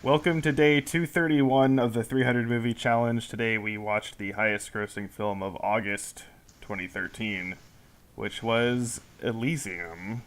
Welcome to day 231 of the 300 movie challenge. Today we watched the highest grossing film of August 2013, which was Elysium.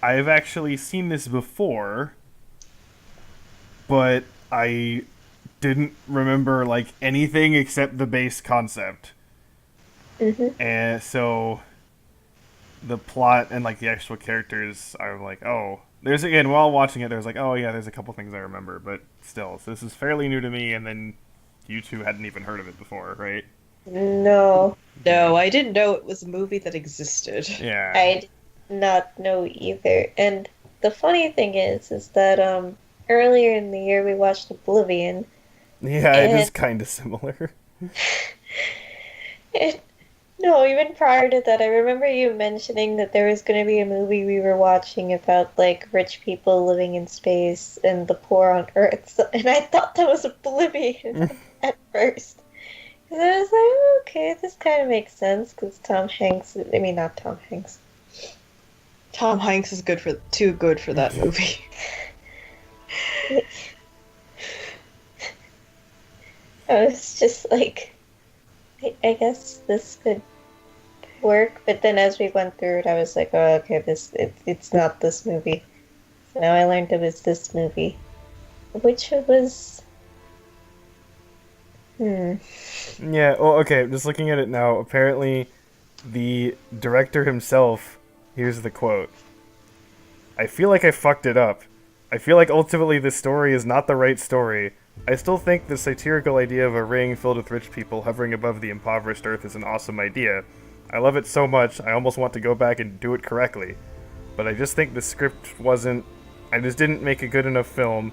I've actually seen this before, but I didn't remember anything except the base concept. And so the plot and the actual characters are there's again while watching it there's oh yeah, there's a couple things I remember, but still, so this is fairly new to me, and then you two hadn't even heard of it before, right? No, Yeah. No, I didn't know it was a movie that existed. Yeah. I did not know either. And the funny thing is that earlier in the year we watched Oblivion, Yeah, it is and kind of similar. it, no, even prior to that, I remember you mentioning that there was going to be a movie we were watching about rich people living in space and the poor on Earth. And I thought that was Oblivion at first. And I was like, oh, okay, this kind of makes sense because Tom Hanks. I mean, not Tom Hanks. Tom Hanks is too good for that movie. I was just I guess this could work. But then as we went through it, I was like, oh, okay, it's not this movie. So now I learned it was this movie, which it was. Yeah, well, okay, just looking at it now, apparently the director himself, here's the quote: "I feel like I fucked it up. I feel like ultimately this story is not the right story. I still think the satirical idea of a ring filled with rich people hovering above the impoverished earth is an awesome idea. I love it so much, I almost want to go back and do it correctly. But I just think the script wasn't... I just didn't make a good enough film,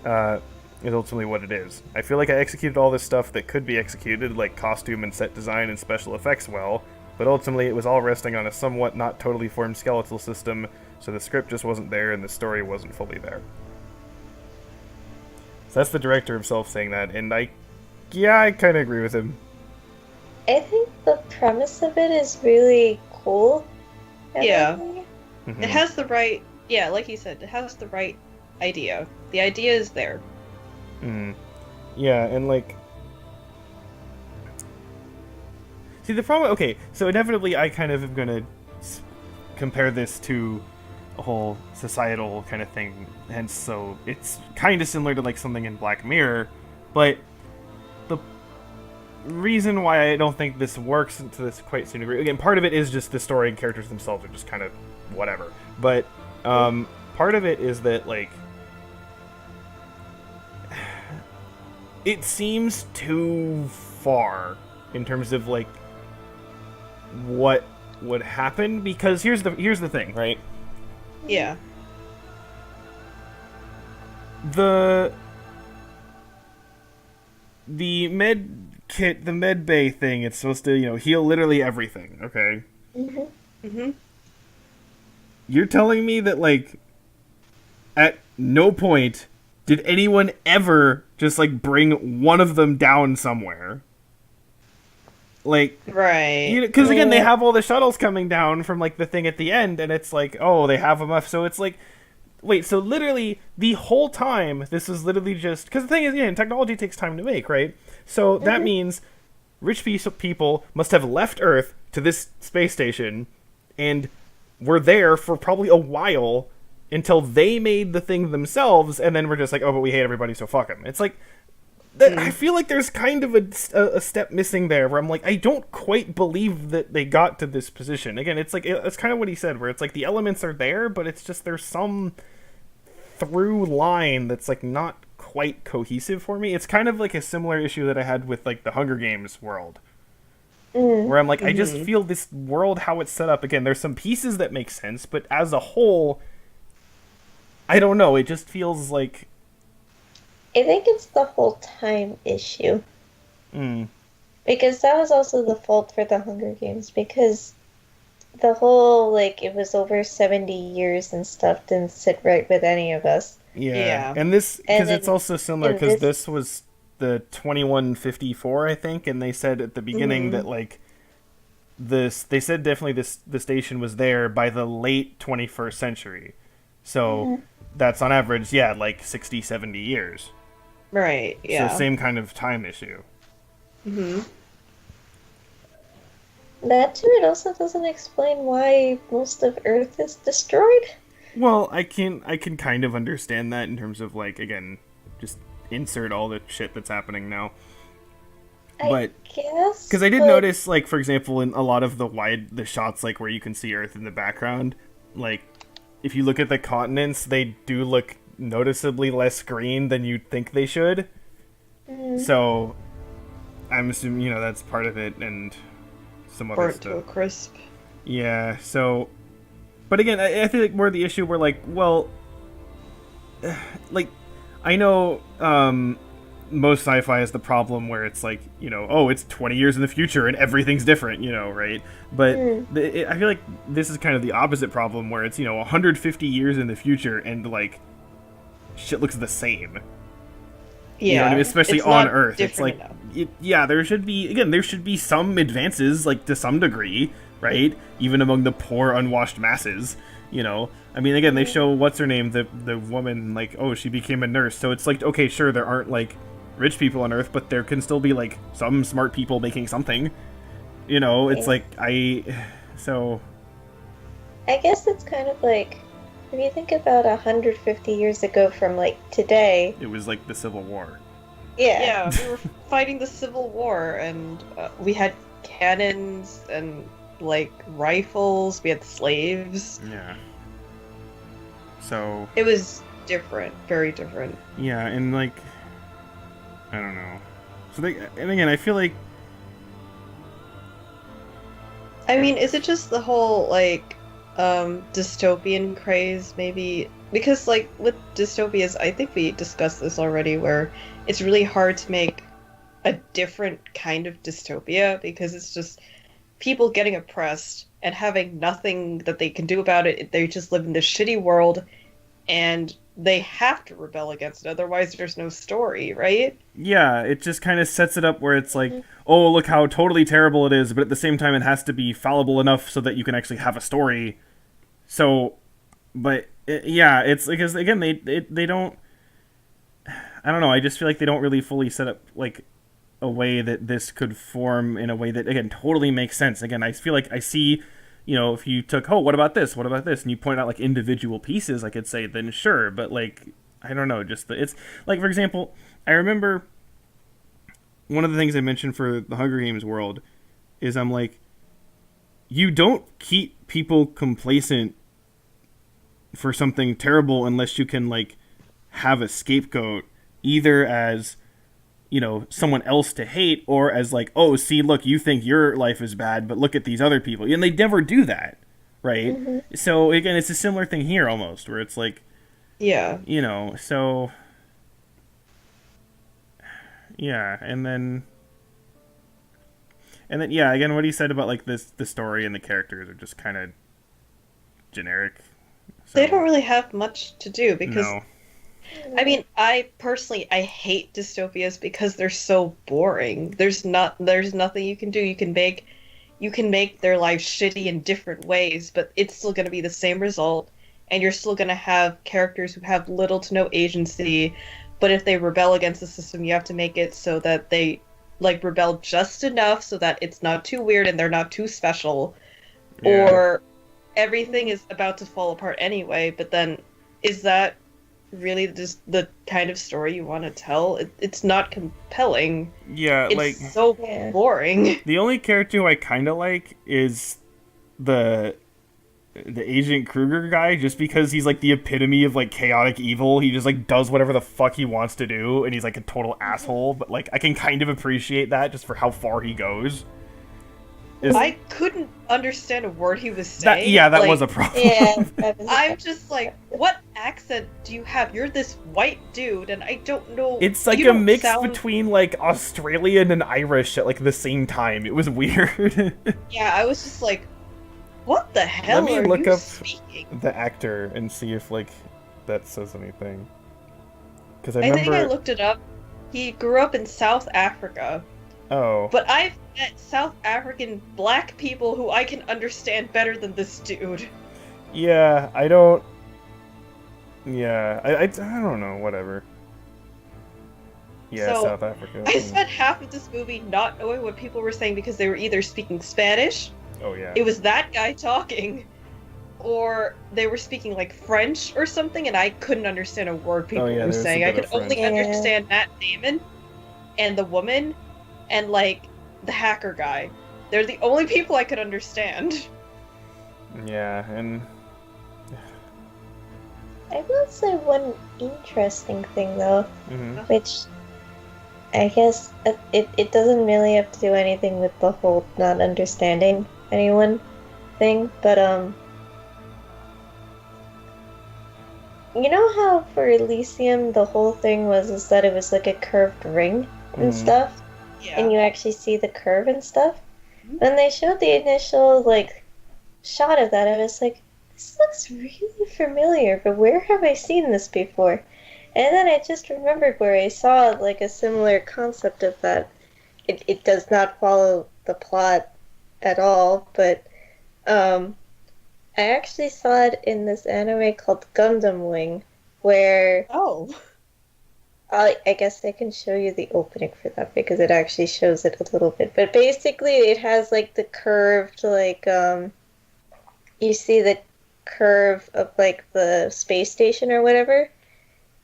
is ultimately what it is. I feel like I executed all this stuff that could be executed, like costume and set design and special effects well, but ultimately it was all resting on a somewhat not totally formed skeletal system, so the script just wasn't there and the story wasn't fully there." So that's the director himself saying that, and I kind of agree with him. I think the premise of it is really cool. and Yeah. everything. Mhm. It has the right, yeah, like you said, it has the right idea. The idea is there. Mhm. Yeah, and see, the problem... Okay, so inevitably I kind of am going to compare this to a whole societal kind of thing, hence so it's kind of similar to something in Black Mirror, but the reason why I don't think this works to this quite same degree, again, part of it is just the story and characters themselves are just kind of whatever, but part of it is that it seems too far in terms of what would happen, because here's the thing, right? Yeah. The med bay thing, it's supposed to, heal literally everything, okay? Mm-hmm. You're telling me that at no point did anyone ever just bring one of them down somewhere? Right. Because again, they have all the shuttles coming down from the thing at the end, and it's oh, they have them up, so it's wait, so literally the whole time this is literally just... Because the thing is, technology takes time to make, right? So that means rich people must have left Earth to this space station and were there for probably a while until they made the thing themselves, and then we're just oh, but we hate everybody, so fuck them. It's I feel like there's kind of a step missing there, where I'm I don't quite believe that they got to this position. Again, it's it's kind of what he said, where it's the elements are there, but it's just there's some through line that's not quite cohesive for me. It's kind of a similar issue that I had with the Hunger Games world, where I'm I just feel this world, how it's set up. Again, there's some pieces that make sense, but as a whole, I don't know. It just feels I think it's the whole time issue. Mm. Because that was also the fault for the Hunger Games, because the whole, it was over 70 years and stuff didn't sit right with any of us. Yeah. Yeah. And this, because And it's also similar, and because this was the 2154, I think, and they said at the beginning that, they said definitely the station was there by the late 21st century. So that's on average, yeah, like 60, 70 years. Right. Yeah. So same kind of time issue. Hmm. That too, it also doesn't explain why most of Earth is destroyed. Well, I can kind of understand that in terms of like, again, just insert all the shit that's happening now. I But guess. because I did but notice, like, for example, in a lot of the shots, like where you can see Earth in the background, like if you look at the continents, they do look noticeably less green than you'd think they should. mm, So I'm assuming, that's part of it, and some other Burnt to a stuff. crisp. Yeah. So, but again, I feel like more the issue where like, well, like I know most sci-fi has the problem where it's like, oh, it's 20 years in the future and everything's different, right? But mm, I feel like this is kind of the opposite problem where it's 150 years in the future and like shit looks the same. Yeah. You know what I mean? Especially it's on not Earth. It's different like, enough. yeah, there should be some advances, like to some degree, right? Even among the poor, unwashed masses. I mean, again, they show what's her name, the woman, like, oh, she became a nurse. So it's like, okay, sure, there aren't like rich people on Earth, but there can still be like some smart people making something. It's yeah. like so I guess it's kind of like if you think about 150 years ago from like today. it was like the Civil War. Yeah. Yeah, we were fighting the Civil War, and we had cannons and like rifles. We had slaves. Yeah. So It was different, very different. yeah, and like I don't know. So and again, I feel like I mean, is it just the whole like dystopian craze maybe? Because like with dystopias, I think we discussed this already where it's really hard to make a different kind of dystopia because it's just people getting oppressed and having nothing that they can do about it. They just live in this shitty world and they have to rebel against it. Otherwise, there's no story, right? yeah, it just kind of sets it up where it's like, oh, look how totally terrible it is, but at the same time, it has to be fallible enough so that you can actually have a story. So, but yeah, it's because again, they don't. I don't know. I just feel like they don't really fully set up like a way that this could form in a way that again totally makes sense. Again, I feel like I see. If you took, oh, what about this? What about this? And you point out like individual pieces, I could say, then sure. But like, I don't know. It's like, for example, I remember one of the things I mentioned for the Hunger Games world is I'm like, you don't keep people complacent for something terrible unless you can like have a scapegoat either as someone else to hate or as like, oh, see, look, you think your life is bad, but look at these other people, and they never do that, right? Mm-hmm. So again, it's a similar thing here almost where it's like, Yeah. so yeah, and then yeah, again, what he said about like the story and the characters are just kind of generic. So, They don't really have much to do because no. I mean, I personally I hate dystopias because they're so boring. There's nothing you can do. You can make their life shitty in different ways, but it's still going to be the same result and you're still going to have characters who have little to no agency, but if they rebel against the system, you have to make it so that they like rebel just enough so that it's not too weird and they're not too special, Yeah. or everything is about to fall apart anyway, but then is that really just the kind of story you want to tell? It's not compelling. Yeah, It's like so Yeah. boring. the only character who I kind of like is the Agent Kruger guy, just because he's like the epitome of like chaotic evil. He just like does whatever the fuck he wants to do, and he's like a total asshole. But like I can kind of appreciate that just for how far he goes. I couldn't understand a word he was saying. That Like, was a problem. Yeah. I'm just like, what accent do you have? You're this white dude, and I don't know. It's like you a don't mix sound- between like Australian and Irish at like the same time. It was weird. Yeah, I was just like, what the hell Let me are look you up speaking? the actor and see if like that says anything. Because I I remember. think I looked it up. He grew up in South Africa, Oh. but I've met South African black people who I can understand better than this dude. Yeah, I don't. Yeah, I don't know, whatever. Yeah, So South Africa. I spent half of this movie not knowing what people were saying because they were either speaking Spanish, Oh yeah. it was that guy talking, or they were speaking like French or something, and I couldn't understand a word Oh people yeah, were there's a saying. I bit could of only French. Yeah. understand Matt Damon and the woman and like the hacker guy. They're the only people I could understand. Yeah, and I will say one interesting thing though, mhm. which I guess it doesn't really have to do anything with the whole not understanding anyone thing, but you know how for Elysium the whole thing was is that it was like a curved ring and Mhm. stuff, and you Yeah. actually see the curve and stuff. Mhm. When they showed the initial like shot of that, I was like, this looks really familiar, but where have I seen this before? And then I just remembered where I saw like a similar concept of that. It does not follow the plot at all, but um, I actually saw it in this anime called Gundam Wing, where Oh. I guess I can show you the opening for that because it actually shows it a little bit. But basically, it has like the curved, like, you see the curve of like the space station or whatever.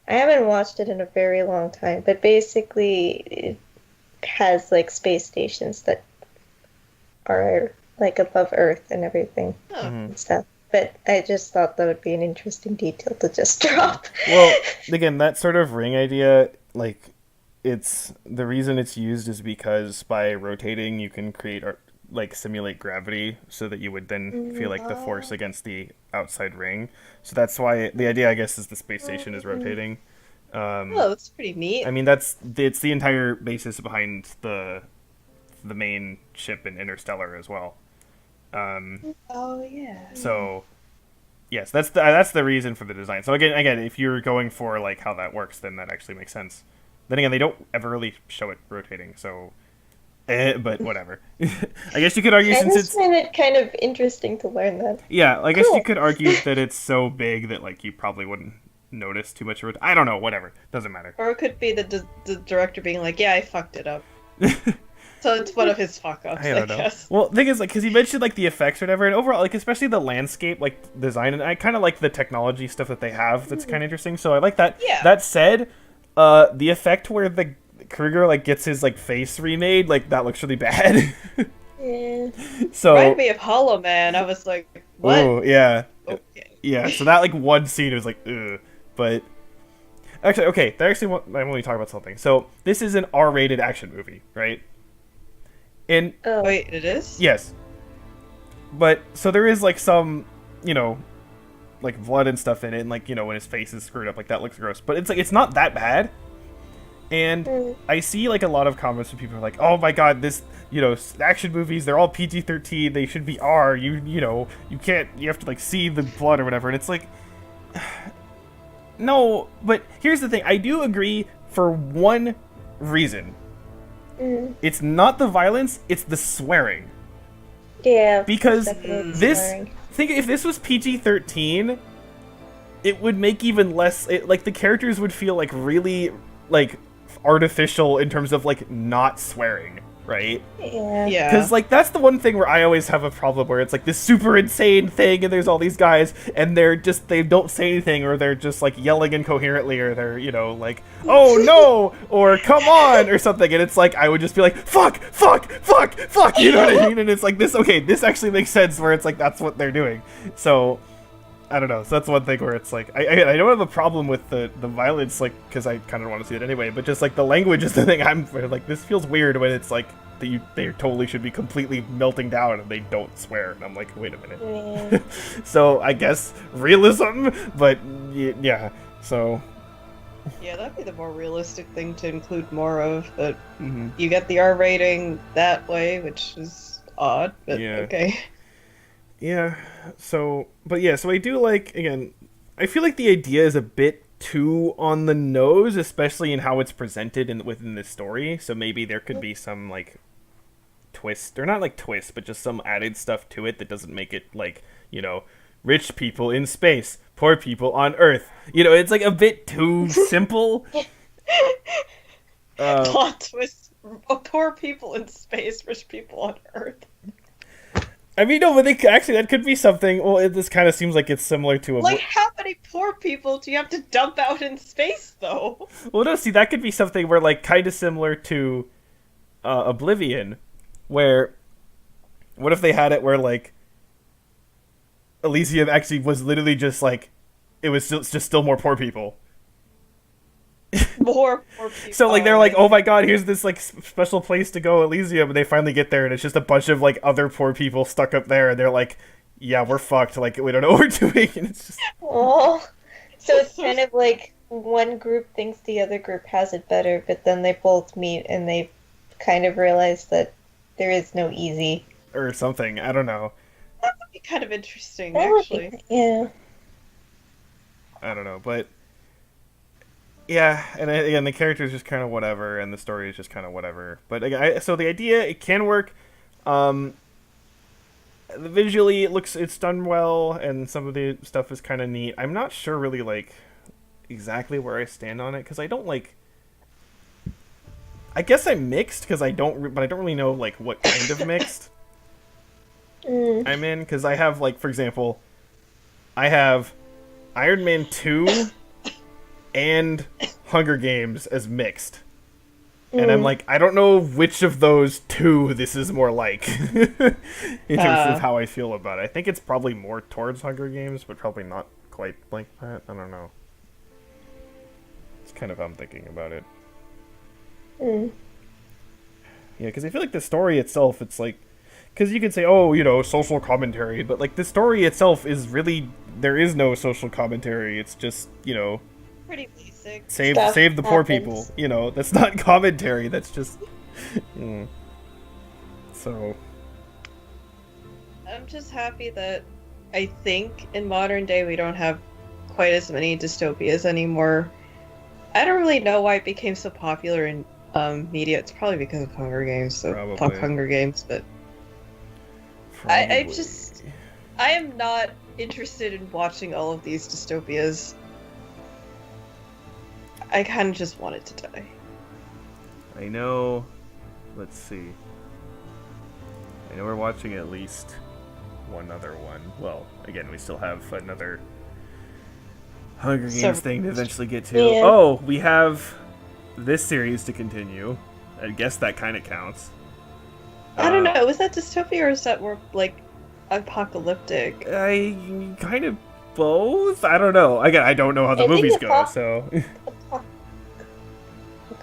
I haven't watched it in a very long time, but basically, it has like space stations that are like above Earth and everything Huh. Mhm. and stuff. But I just thought that would be an interesting detail to just drop. Well, again, that sort of ring idea, like, it's the reason it's used is because by rotating, you can create or like simulate gravity, so that you would then feel like the force Oh. against the outside ring. So that's why the idea, I guess, is the space station is rotating. Oh, that's pretty neat. I mean, that's it's the entire basis behind the main ship in Interstellar as well. Oh yeah. So yes, that's the reason for the design. So again, if you're going for like how that works, then that actually makes sense. Then again, they don't ever really show it rotating, so but whatever. I guess you could argue I since just it's find it kind of interesting to learn that. yeah, I guess you Cool. could argue that it's so big that like you probably wouldn't notice too much of it. I don't know, whatever. Doesn't matter. Or it could be the director being like, "Yeah, I fucked it up." So it's one of his fuck ups, I I don't know. guess. Well, the thing is, like, because you mentioned like the effects or whatever, and overall, like, especially the landscape, like design, and I kind of like the technology stuff that they have. That's kind of interesting. So I like that. Yeah. That said, the effect where the Kruger like gets his like face remade, like that looks really bad. Yeah. So, Reminded me of Hollow Man. I was like, "What?" oh yeah, Okay. yeah. So that like one scene was like, ugh. But actually, okay, that actually I'm only talking about something. So this is an R-rated action movie, right? And Oh. Wait, it is? yes, but so there is like some, you know, like blood and stuff in it, and like when his face is screwed up, like that looks gross. But it's like it's not that bad. And Mm. I see like a lot of comments from people who are like, "Oh my god, this action movies, they're all PG-13. They should be R. You can't. You have to like see the blood or whatever." And it's like, no. But here's the thing. I do agree for one reason. Mm. It's not the violence. It's the swearing. Yeah. Because definitely this swearing. think if this was PG-13, it would make even less like the characters would feel like really like artificial in terms of like not swearing, right? Yeah. Yeah. Because like that's the one thing where I always have a problem where it's like this super insane thing and there's all these guys and they don't say anything or they're just like yelling incoherently or they're like, oh no, or come on or something, and it's like I would just be like fuck, you know what I mean? And it's like this actually makes sense where it's like that's what they're doing. So I don't know. So that's one thing where it's like I don't have a problem with the violence, like because I kind of want to see it anyway. But just like the language is the thing. I'm like this feels weird when it's like they totally should be completely melting down and they don't swear. And I'm like, wait a minute. Yeah. So I guess realism, but yeah. So Yeah, that'd be the more realistic thing to include more of, but mhm. you get the R rating that way, which is odd, but Yeah. okay. Yeah. So, but yeah, so I do like, again, I feel like the idea is a bit too on the nose, especially in how it's presented within this story. So maybe there could be some like twist, or not like twist, but just some added stuff to it that doesn't make it like, rich people in space, poor people on Earth. You know, it's like a bit too simple. Plot twist. Poor people in space, rich people on Earth. I mean, no, but actually that could be something. Well, this kind of seems like it's similar to a. Like, how many poor people do you have to dump out in space, though? Well, no, see, that could be something where, like, kind of similar to Oblivion, where what if they had it where, like, Elysium actually was literally just like it was just still more poor people. More poor people. So like they're like, oh my god, here's this like special place to go, Elysium, and they finally get there, and it's just a bunch of like other poor people stuck up there, and they're like, yeah, we're fucked. Like we don't know what we're doing, and it's just. Oh, so it's kind of like one group thinks the other group has it better, but then they both meet and they kind of realize that there is no easy. Or something. I don't know. That would be kind of interesting, That would actually. be, yeah. I don't know, but. Yeah, and again, the character is just kind of whatever, and the story is just kind of whatever. But again, so the idea, it can work. Visually, it's done well, and some of the stuff is kind of neat. I'm not sure really like exactly where I stand on it because I don't like. I guess I'm mixed because but I don't really know like what kind of mixed I'm in because I have like, for example, I have Iron Man 2 and Hunger Games as mixed. And I'm like, I don't know which of those two this is more like in terms of how I feel about it. I think it's probably more towards Hunger Games, but probably not quite like that. I don't know. It's kind of how I'm thinking about it. Yeah, because I feel like the story itself, it's like... Because you could say, oh, you know, social commentary, but like the story itself is really... There is no social commentary. It's just, you know... Pretty basic. Save Stuff the poor happens. people. You know, that's not commentary. That's just. So. I'm just happy that I think in modern day we don't have quite as many dystopias anymore. I don't really know why it became so popular in media. It's probably because of Hunger Games. So Probably. fuck Hunger Games, but I am not interested in watching all of these dystopias. I kind of just want it to die. I know. Let's see. I know we're watching at least one other one. Well, again, we still have another Hunger Games thing to eventually get to. Yeah. Oh, we have this series to continue. I guess that kind of counts. I don't know. Was that dystopia or is that more like apocalyptic? I kind of both. I don't know. Again, I don't know how the I think movies it's go, so.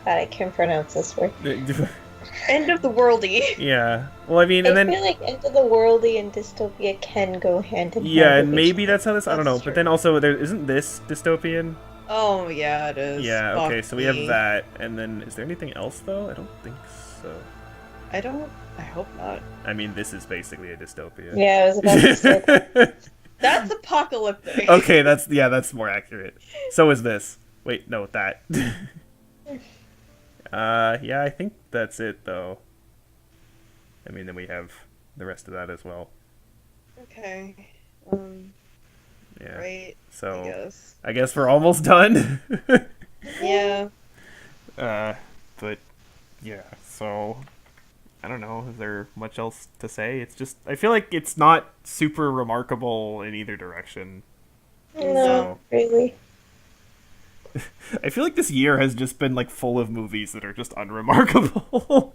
God, I can't pronounce this word. End of the worldy. Yeah. Well, I mean, and I then feel like End of the Worldy and dystopia can go hand in hand. yeah, with and each maybe other. that's how this. I don't know. That's But true. then also, there isn't this dystopian. Oh yeah, it is. Yeah. Fuck Okay. So we have me. that, and then is there anything else though? I don't think so. I hope not. I mean, this is basically a dystopia. Yeah, I was about to say that. That's apocalyptic. Okay, that's more accurate. So is this. Wait, no, that. Yeah, I think that's it though. I mean, then we have the rest of that as well. Okay. Yeah. Right. So I guess we're almost done. Yeah. But yeah, so I don't know. Is there much else to say? It's just I feel like it's not super remarkable in either direction. No, really. I feel like this year has just been like full of movies that are just unremarkable.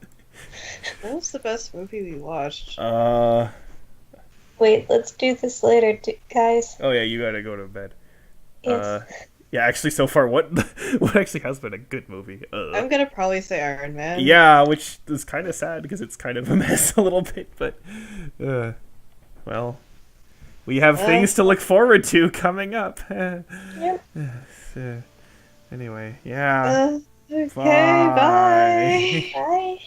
What was the best movie we watched? Wait, let's do this later, guys. Oh yeah, you gotta go to bed. Yes. Yeah, actually, so far, what actually has been a good movie? I'm gonna probably say Iron Man. Yeah, which is kind of sad because it's kind of a mess a little bit, but well, we have things to look forward to coming up. Yep. Anyway, yeah. Okay. Bye. Bye. Bye.